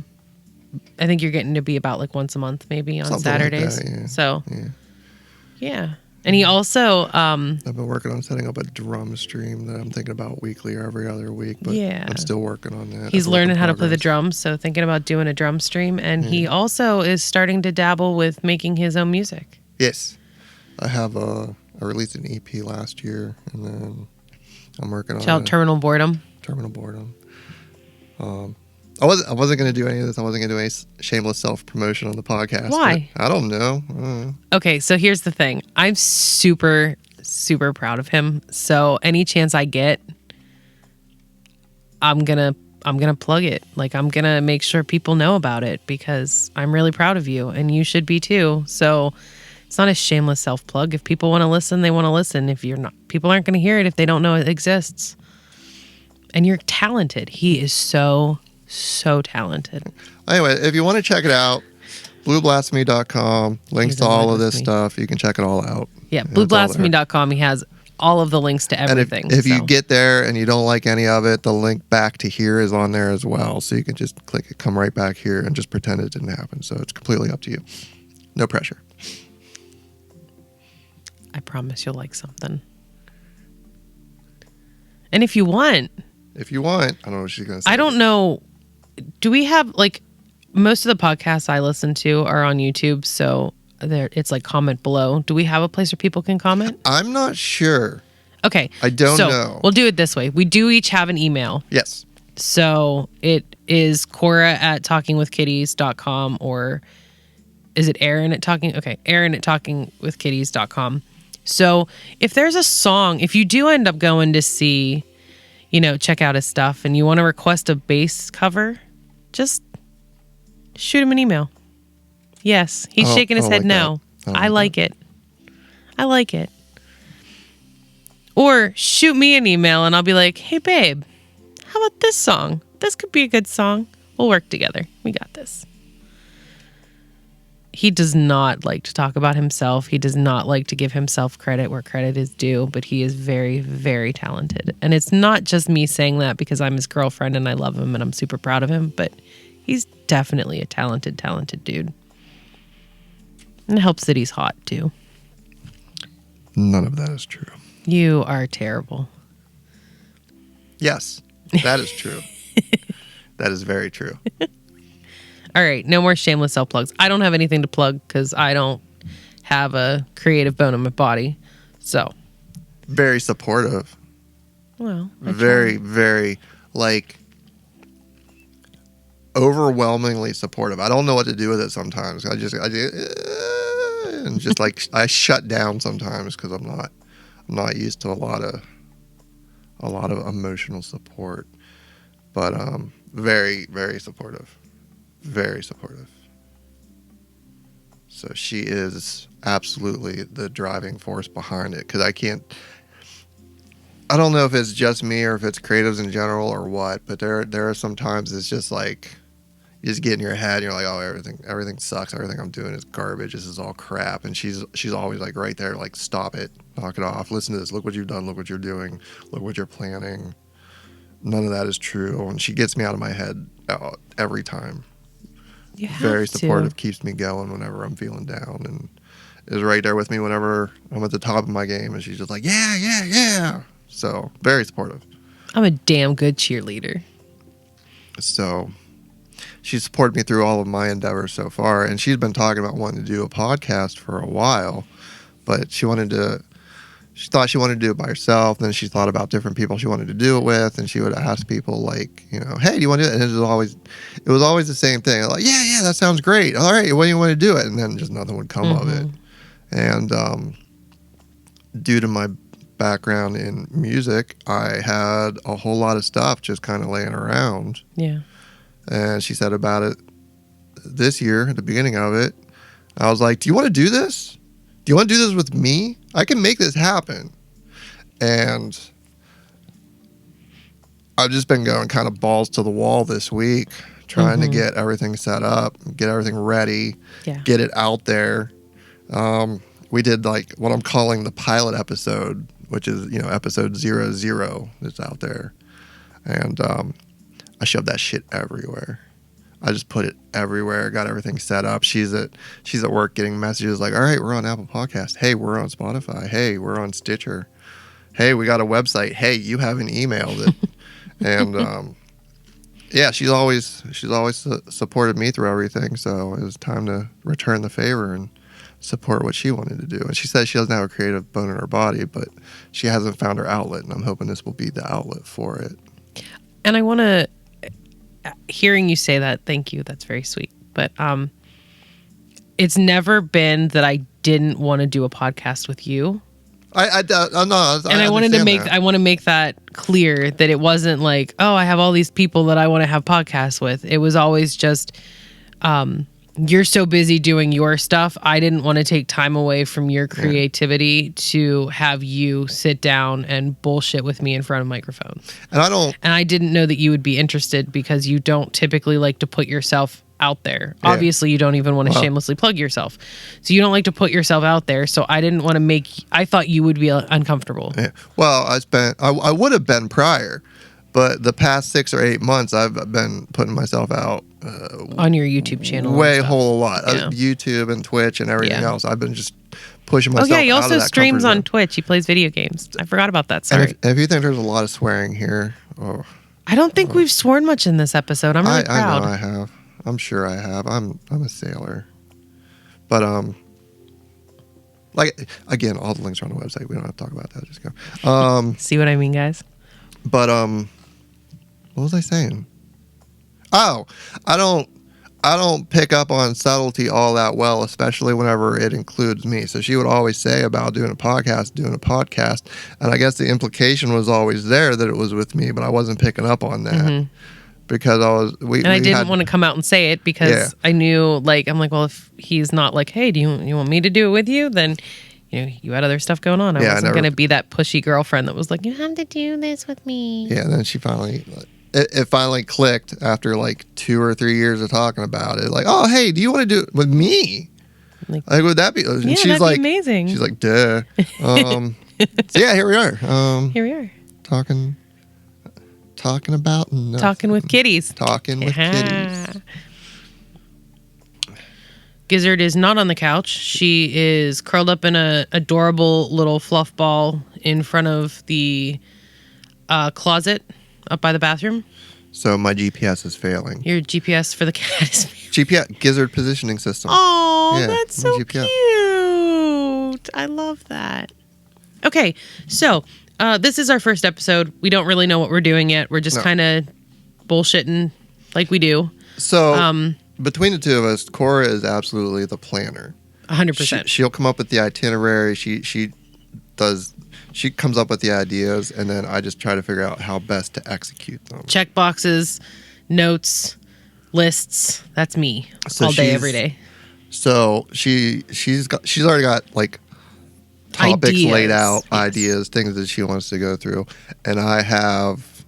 think you're getting to be about like once a month, maybe on something Saturdays. Like that, yeah. So yeah. And he also... I've been working on setting up a drum stream that I'm thinking about weekly or every other week, but I'm still working on that. He's learning how to play the drums, so thinking about doing a drum stream. And he also is starting to dabble with making his own music. Yes. I released an EP last year, and then I'm working on Terminal Boredom. I wasn't going to do any of this. I wasn't going to do any shameless self-promotion on the podcast. Why? I don't know. Okay, so here's the thing. I'm super super proud of him. So any chance I get, I'm gonna plug it. Like, I'm gonna make sure people know about it because I'm really proud of you, and you should be too. So it's not a shameless self plug. If people want to listen, they want to listen. If you're not, people aren't gonna hear it if they don't know it exists. And you're talented. He is so talented. Anyway, if you want to check it out, blueblasphemy.com, links to all of this stuff. You can check it all out. Yeah, blueblasphemy.com. He has all of the links to everything. And if you get there and you don't like any of it, the link back to here is on there as well. So you can just click it, come right back here, and just pretend it didn't happen. So it's completely up to you. No pressure. I promise you'll like something. And if you want, I don't know what she's going to say. I don't know. Do we have, like, most of the podcasts I listen to are on YouTube, so it's like comment below. Do we have a place where people can comment? I'm not sure. Okay. I don't know. We'll do it this way. We do each have an email. Yes. So it is Cora@talkingwithkitties.com, or is it Aaron at talkingwithkitties.com. So if there's a song, if you do end up going to see, check out his stuff, and you want to request a bass cover, just shoot him an email. Yes. He's shaking his head no. I like it. I like it. Or shoot me an email and I'll be like, hey, babe, how about this song? This could be a good song. We'll work together. We got this. He does not like to talk about himself. He does not like to give himself credit where credit is due, but he is very, very talented. And it's not just me saying that because I'm his girlfriend and I love him and I'm super proud of him, but he's definitely a talented dude. And it helps that he's hot, too. None of that is true. You are terrible. Yes, that is true. That is very true. All right, no more shameless self-plugs. I don't have anything to plug because I don't have a creative bone in my body. So. Very supportive. Well. Very, very, overwhelmingly supportive. I don't know what to do with it sometimes. I shut down sometimes because I'm not used to a lot of emotional support, but very, very supportive, very supportive. So she is absolutely the driving force behind it, because I don't know if it's just me or if it's creatives in general or what, but there are some times it's just like you just get in your head and you're like, oh, everything sucks, everything I'm doing is garbage, this is all crap, and she's always like right there, like, stop it, knock it off, listen to this, look what you've done, look what you're doing, look what you're planning, none of that is true, and she gets me out of my head every time. Very supportive, keeps me going whenever I'm feeling down, and is right there with me whenever I'm at the top of my game, and she's just like, yeah. So very supportive. I'm a damn good cheerleader. So she's supported me through all of my endeavors so far, and she's been talking about wanting to do a podcast for a while, but she thought she wanted to do it by herself. Then she thought about different people she wanted to do it with, and she would ask people like, hey, do you want to do it? And it was always the same thing. Like, yeah, that sounds great. All right, when do you want to do it? And then just nothing would come of it. And due to my background in music, I had a whole lot of stuff just kind of laying around. Yeah. And she said about it this year, at the beginning of it, I was like, do you want to do this? Do you want to do this with me? I can make this happen. And I've just been going kind of balls to the wall this week, trying to get everything set up, get everything ready, get it out there. We did like what I'm calling the pilot episode, which is, episode 00 that's out there. And I shoved that shit everywhere. I just put it everywhere, got everything set up. She's at work getting messages like, all right, we're on Apple Podcasts. Hey, we're on Spotify. Hey, we're on Stitcher. Hey, we got a website. Hey, you haven't emailed it. And she's always supported me through everything. So it was time to return the favor and support what she wanted to do. And she says she doesn't have a creative bone in her body, but she hasn't found her outlet. And I'm hoping this will be the outlet for it. And I want to, hearing you say that, thank you, that's very sweet, but it's never been that I didn't want to do a podcast with you. I want to make that clear that it wasn't like, oh, I have all these people that I want to have podcasts with. It was always just, you're so busy doing your stuff. I didn't want to take time away from your creativity to have you sit down and bullshit with me in front of microphones. And I didn't know that you would be interested because you don't typically like to put yourself out there. Yeah. Obviously, you don't even want to shamelessly plug yourself. So you don't like to put yourself out there. So I didn't want to I thought you would be uncomfortable. Yeah. Well, I would have been prior, but the past 6 or 8 months, I've been putting myself out. On your YouTube channel. Whole lot. Yeah. YouTube and Twitch and everything else. I've been just pushing myself out. He also streams on Twitch. He plays video games. I forgot about that. Sorry. If you think there's a lot of swearing here. I don't think we've sworn much in this episode. I'm really proud. I know I have. I'm sure I have. I'm a sailor. But like again, all the links are on the website. We don't have to talk about that. Just go. See what I mean, guys? But what was I saying? Oh, I don't pick up on subtlety all that well, especially whenever it includes me. So she would always say about doing a podcast, and I guess the implication was always there that it was with me, but I wasn't picking up on that. Mm-hmm. Because I didn't want to come out and say it because I knew, like, I'm like, well, if he's not like, hey, do you want me to do it with you? Then, you had other stuff going on. I wasn't going to be that pushy girlfriend that was like, you have to do this with me. Yeah, and then she finally, it finally clicked after like 2 or 3 years of talking about it. Like, oh, hey, do you want to do it with me? Like, would that be? And she's like, be amazing. She's like, duh. So yeah, here we are. Here we are. Talking about nothing. Talking with kitties. Talking with kitties. Gizzard is not on the couch. She is curled up in a adorable little fluff ball in front of the closet up by the bathroom. So my GPS is failing. Your GPS for the cat is failing. GPS, Gizzard positioning system. Oh, that's so cute. I love that. Okay, so this is our first episode. We don't really know what we're doing yet. We're just kind of bullshitting like we do. So between the two of us, Cora is absolutely the planner. 100%. She'll come up with the itinerary. She comes up with the ideas, and then I just try to figure out how best to execute them. Check boxes, notes, lists. That's me all day, every day. So she's already got like topics laid out, ideas, things that she wants to go through, and I have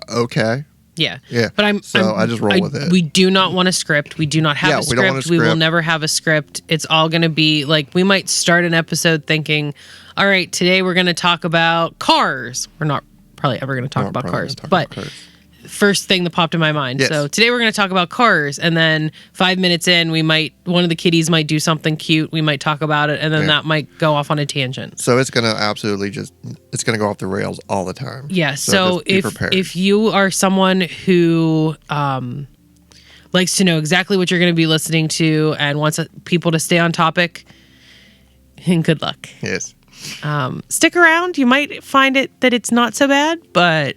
okay. Yeah. But I just roll with it. We do not want a script. We do not have a script. We will never have a script. It's all going to be like, we might start an episode thinking, all right, today we're going to talk about cars. We're not probably ever going to talk about cars, but first thing that popped in my mind. Yes. So today we're going to talk about cars, and then 5 minutes in, one of the kitties might do something cute. We might talk about it, and then that might go off on a tangent. So it's going to it's going to go off the rails all the time. Yeah. So if you are someone who likes to know exactly what you're going to be listening to and wants people to stay on topic, good luck. Yes. Stick around. You might find that it's not so bad, but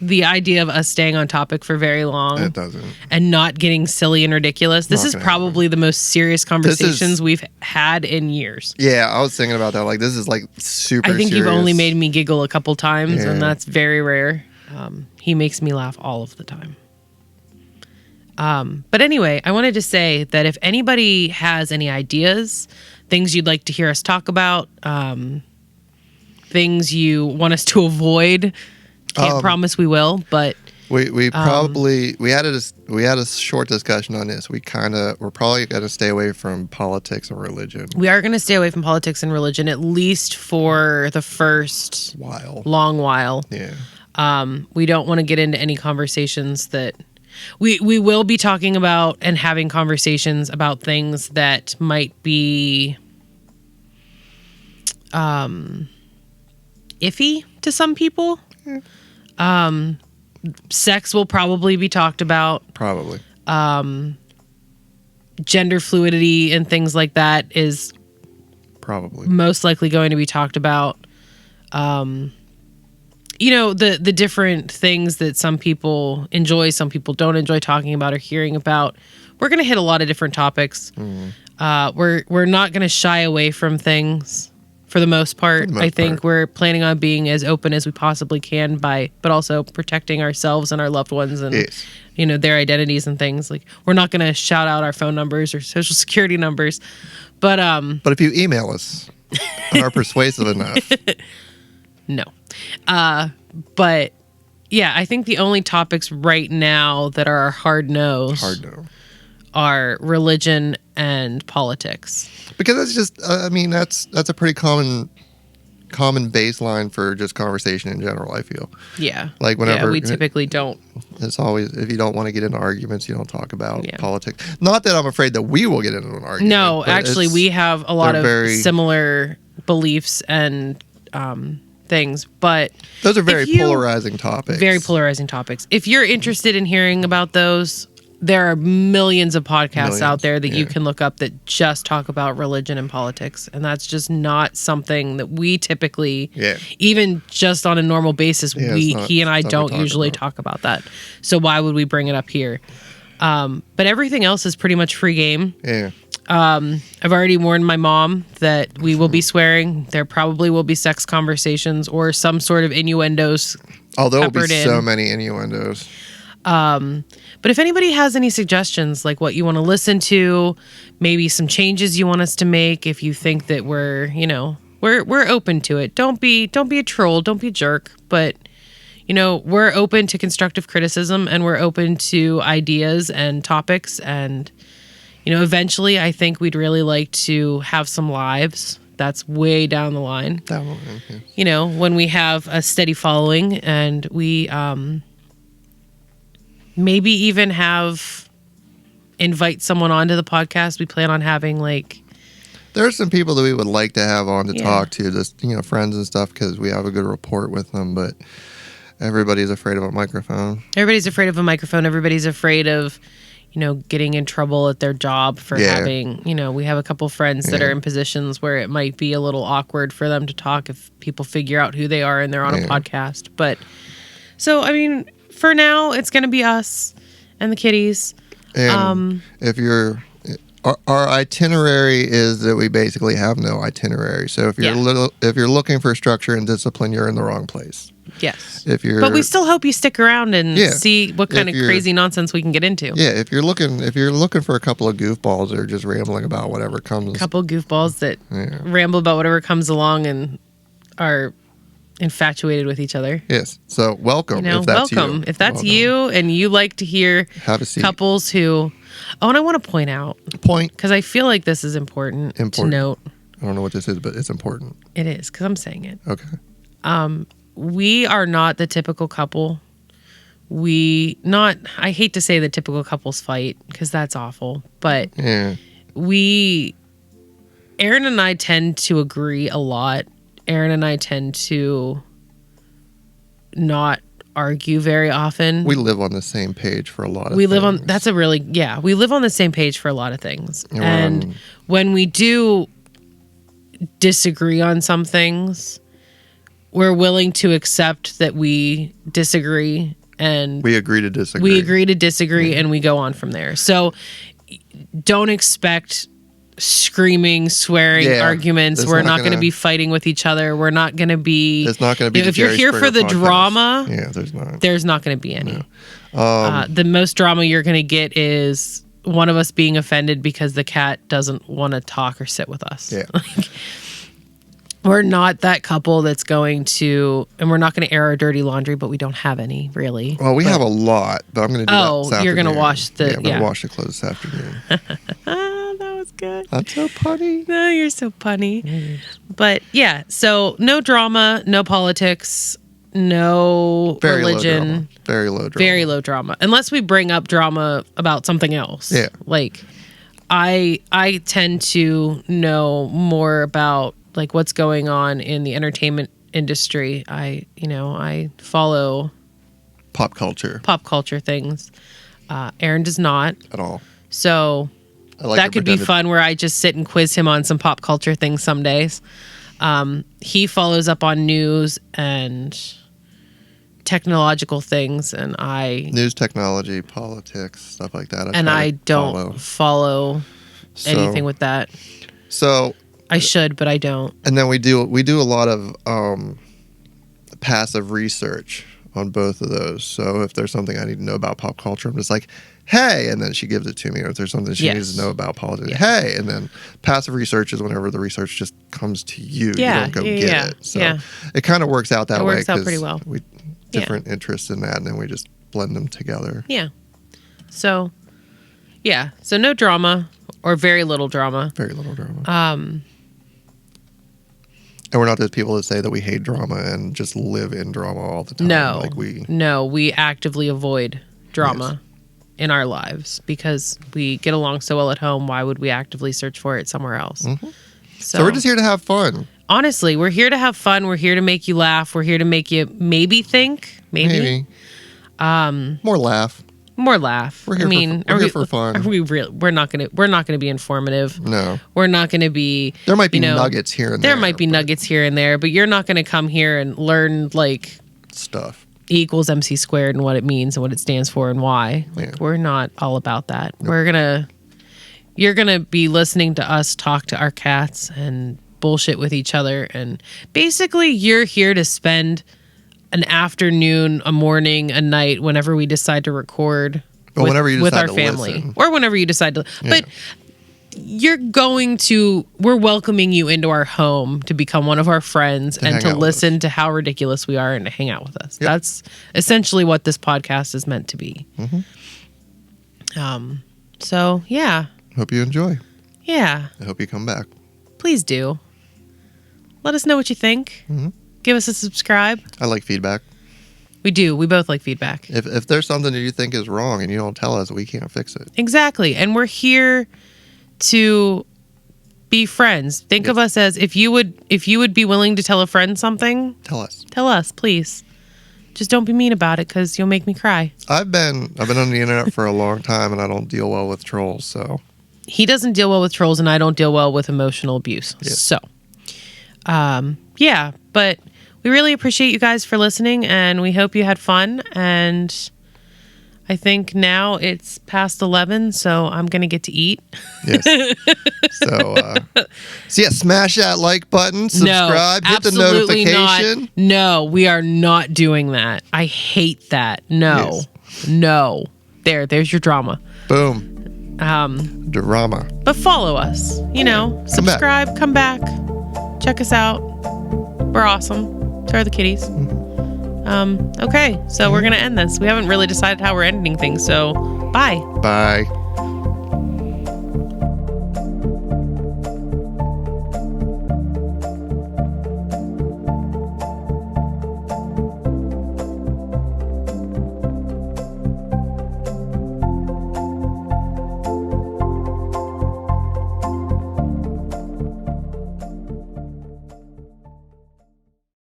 the idea of us staying on topic for very long and not getting silly and ridiculous. This is probably the most serious conversations we've had in years. Yeah, I was thinking about that. Like, this is like super I think serious. You've only made me giggle a couple times, and that's very rare. He makes me laugh all of the time. But anyway, I wanted to say that if anybody has any ideas, things you'd like to hear us talk about, things you want us to avoid, can't promise we will, but we probably we had a short discussion on this. We're probably going to stay away from politics and religion. We are going to stay away from politics and religion, at least for the first long while. Yeah. We don't want to get into any conversations that we will be talking about and having conversations about things that might be iffy to some people. Sex will probably be talked about. Probably. Gender fluidity and things like that is probably most likely going to be talked about. the different things that some people enjoy, some people don't enjoy talking about or hearing about. We're going to hit a lot of different topics. We're not going to shy away from things for the most part. I think we're planning on being as open as we possibly can but also protecting ourselves and our loved ones and their identities and things. Like, we're not going to shout out our phone numbers or social security numbers, but if you email us and are persuasive enough, no. But yeah, I think the only topics right now that are hard no are religion and politics. Because that's just, that's a pretty common baseline for just conversation in general, I feel. Yeah. Like whenever we typically don't. It's always, if you don't want to get into arguments, you don't talk about politics. Not that I'm afraid that we will get into an argument. No, actually, we have a lot of similar beliefs and things, but those are very polarizing topics. Very polarizing topics. If you're interested in hearing about those, there are millions of podcasts out there that you can look up that just talk about religion and politics, and that's just not something that we typically, even just on a normal basis, he and I don't usually talk about that. So why would we bring it up here? But everything else is pretty much free game. Yeah. I've already warned my mom that we will be swearing. There probably will be sex conversations or some sort of innuendos. Oh, there will be so many innuendos. But if anybody has any suggestions, like what you want to listen to, maybe some changes you want us to make, if you think that we're open to it. Don't be a troll. Don't be a jerk. But we're open to constructive criticism, and we're open to ideas and topics. And eventually, I think we'd really like to have some lives. That's way down the line. When we have a steady following, and we maybe even invite someone onto the podcast. We plan on having there are some people that we would like to have on to talk to, just friends and stuff, because we have a good rapport with them. But everybody's afraid of a microphone. Everybody's afraid of getting in trouble at their job for having, we have a couple friends that are in positions where it might be a little awkward for them to talk if people figure out who they are and they're on a podcast. But so, for now, it's going to be us and the kitties. And if our itinerary is that we basically have no itinerary. So if you're looking for structure and discipline, you're in the wrong place. Yes. But we still hope you stick around and see what kind of crazy nonsense we can get into. Yeah, if you're looking for a couple of goofballs that are just rambling about whatever comes. A couple of goofballs that ramble about whatever comes along and are infatuated with each other. Yes. So welcome. If that's you. If that's you and you like to hear couples who. Oh, and I want to point out. Because I feel like this is important to note. I don't know what this is, but it's important. It is, because I'm saying it. Okay. We are not the typical couple. I hate to say the typical couples fight, because that's awful. But Aaron and I tend to agree a lot. Aaron and I tend to not argue very often. We live on the same page for a lot of things. We live on the same page for a lot of things. And when we do disagree on some things, we're willing to accept that we disagree, and we agree to disagree. And we go on from there. So don't expect screaming, swearing arguments. We're not going to be fighting with each other. We're not going to be. It's not going to be. If you're here for the drama, there's not going to be any. The most drama you're going to get is one of us being offended because the cat doesn't want to talk or sit with us. Yeah. We're not that couple that's going to, and we're not going to air our dirty laundry, but we don't have any, really. Well, we have a lot, but I'm going to do that this afternoon. You're going to wash the... I'm going to wash the clothes this afternoon. That was good. I'm so punny. No, you're so punny. But, yeah, so no drama, no politics, no religion. Very low drama. Very low drama. Unless we bring up drama about something else. Yeah. I tend to know more about what's going on in the entertainment industry. I follow pop culture things. Aaron does not at all. So that could be fun, where I just sit and quiz him on some pop culture things some days. He follows up on news and technological things, and news, technology, politics, stuff like that. I don't follow anything with that. So I should, but I don't. And then we do a lot of passive research on both of those. So if there's something I need to know about pop culture, I'm just like, hey, and then she gives it to me. Or if there's something she needs to know about politics, hey, and then passive research is whenever the research just comes to you. Yeah, you don't go get it. So it kind of works out that way. It works out pretty well. We different interests in that, and then we just blend them together. Yeah. So no drama, or very little drama. Very little drama. And we're not those people that say that we hate drama and just live in drama all the time. No, we actively avoid drama in our lives because we get along so well at home. Why would we actively search for it somewhere else? Mm-hmm. So we're just here to have fun. Honestly, we're here to have fun. We're here to make you laugh. We're here to make you maybe think. Maybe. More laugh. More laugh. We're here for fun. Are we real? We're not gonna be informative. No. We're not gonna be. There might be nuggets here and there. There might be nuggets here and there, but you're not gonna come here and learn like stuff. E equals MC squared and what it means and what it stands for and why. We're not all about that. Nope. You're gonna be listening to us talk to our cats and bullshit with each other, and basically you're here to spend an afternoon, a morning, a night, whenever we decide to record with our family. Listen. Or whenever you decide to. But we're welcoming you into our home to become one of our friends and to listen to how ridiculous we are and to hang out with us. Yep. That's essentially what this podcast is meant to be. Mm-hmm. So, yeah. Hope you enjoy. Yeah. I hope you come back. Please do. Let us know what you think. Mm-hmm. Give us a subscribe. I like feedback. We do. We both like feedback. If there's something that you think is wrong and you don't tell us, we can't fix it. Exactly. And we're here to be friends. Think of us as if you would be willing to tell a friend something. Tell us. Tell us, please. Just don't be mean about it because you'll make me cry. I've been on the internet for a long time and I don't deal well with trolls, so. He doesn't deal well with trolls and I don't deal well with emotional abuse. Yeah. So, but we really appreciate you guys for listening, and we hope you had fun. And I think now it's past 11, so I'm going to get to eat. Yes. So smash that like button, subscribe, hit the notification. Not. No, we are not doing that. I hate that. No. Yes. No. There's your drama. Boom. Drama. But follow us. Subscribe, come back. Check us out. We're awesome. So are the kitties. Okay, so we're going to end this. We haven't really decided how we're ending things, so bye. Bye.